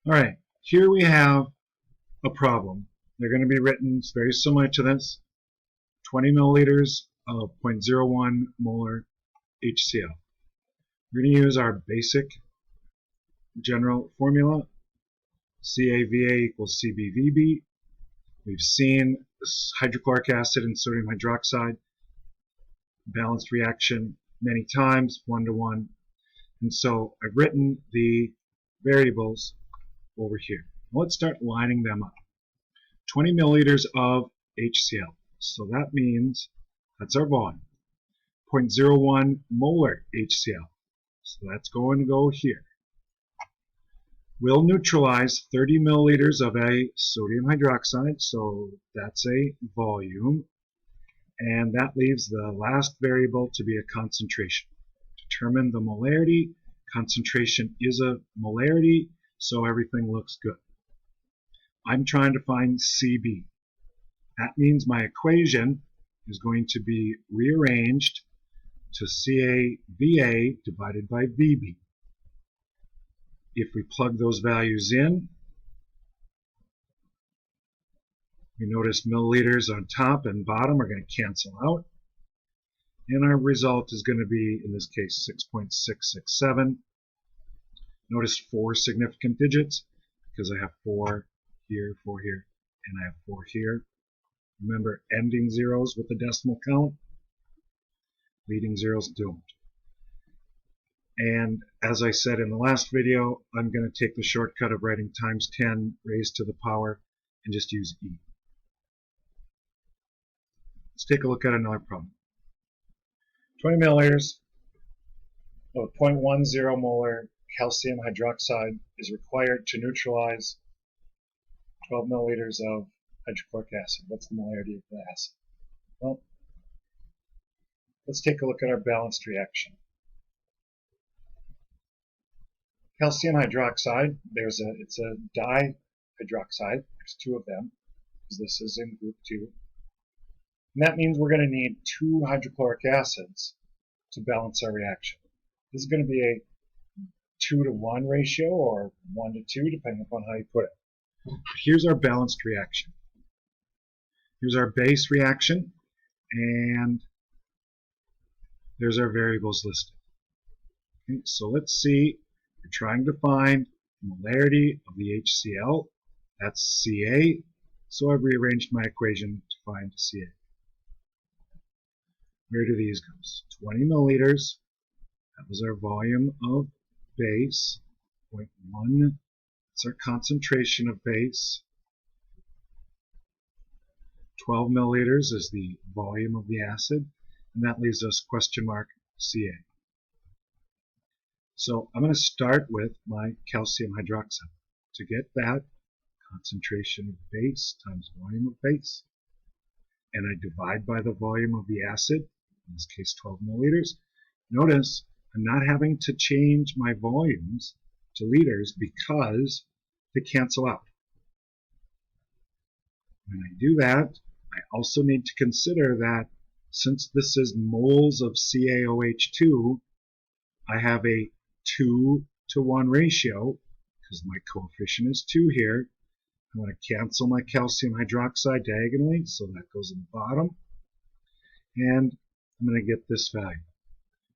Alright, here we have a problem. They're going to be written very similar to this. 20 milliliters of 0.01 molar HCl. We're going to use our basic general formula. CAVA equals CbVb. We've seen this hydrochloric acid and sodium hydroxide balanced reaction many times, 1-to-1. And so I've written the variables over here. Let's start lining them up. 20 milliliters of HCl. So that means that's our volume. 0.01 molar HCl. So that's going to go here. We'll neutralize 30 milliliters of a sodium hydroxide, so that's a volume. And that leaves the last variable to be a concentration. Determine the molarity. Concentration is a molarity, so everything looks good. I'm trying to find Cb. That means my equation is going to be rearranged to CaVa divided by Vb. If we plug those values in, we notice milliliters on top and bottom are going to cancel out. And our result is going to be, in this case, 6.667. Notice 4 significant digits because I have 4 here, 4 here, and I have 4 here. Remember, ending zeros with the decimal count, leading zeros don't. And as I said in the last video, I'm going to take the shortcut of writing times 10 raised to the power and just use E. Let's take a look at another problem. 20 milliliters of 0.10 molar calcium hydroxide is required to neutralize 12 milliliters of hydrochloric acid. What's the molarity of the acid? Well, let's take a look at our balanced reaction. Calcium hydroxide, it's a dihydroxide. There's 2 of them, because this is in group 2. And that means we're going to need 2 hydrochloric acids to balance our reaction. This is going to be a 2-to-1 ratio or 1-to-2, depending upon how you put it. Here's our balanced reaction. Here's our base reaction, and there's our variables listed. Okay, so let's see. We're trying to find the molarity of the HCl. That's Ca. So I've rearranged my equation to find Ca. Where do these go? 20 milliliters. That was our volume of base. 0.1. That's our concentration of base. 12 milliliters is the volume of the acid. And that leaves us question mark Ca. So I'm going to start with my calcium hydroxide. To get that, concentration of base times volume of base. And I divide by the volume of the acid, in this case 12 milliliters. Notice I'm not having to change my volumes to liters because they cancel out. When I do that, I also need to consider that since this is moles of CaOH2, I have a 2-to-1 ratio, because my coefficient is 2 here. I want to cancel my calcium hydroxide diagonally, so that goes in the bottom. And I'm going to get this value.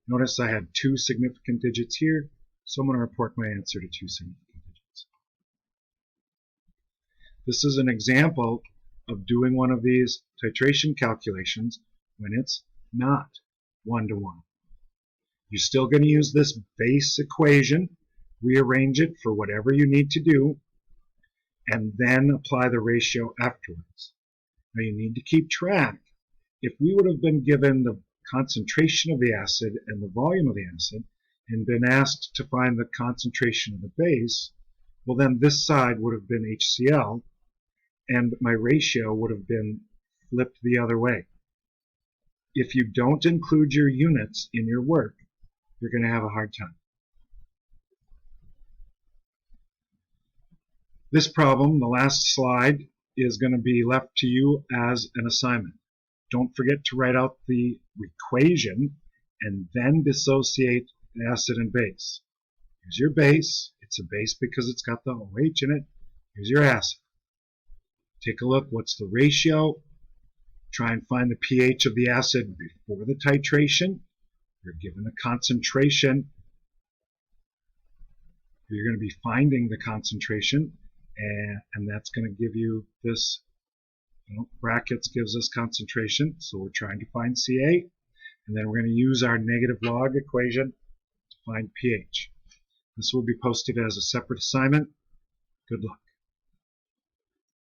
Notice I had 2 significant digits here, so I'm going to report my answer to 2 significant digits. This is an example of doing one of these titration calculations when it's not 1-to-1. You're still going to use this base equation, rearrange it for whatever you need to do, and then apply the ratio afterwards. Now you need to keep track. If we would have been given the concentration of the acid and the volume of the acid and been asked to find the concentration of the base, well then this side would have been HCl and my ratio would have been flipped the other way. If you don't include your units in your work, you're going to have a hard time. This problem, the last slide, is going to be left to you as an assignment. Don't forget to write out the equation and then dissociate the acid and base. Here's your base. It's a base because it's got the OH in it. Here's your acid. Take a look. What's the ratio? Try and find the pH of the acid before the titration. You're given a concentration. You're going to be finding the concentration, and that's going to give you this, brackets gives us concentration, so we're trying to find Ca, and then we're going to use our negative log equation to find pH. This will be posted as a separate assignment. Good luck.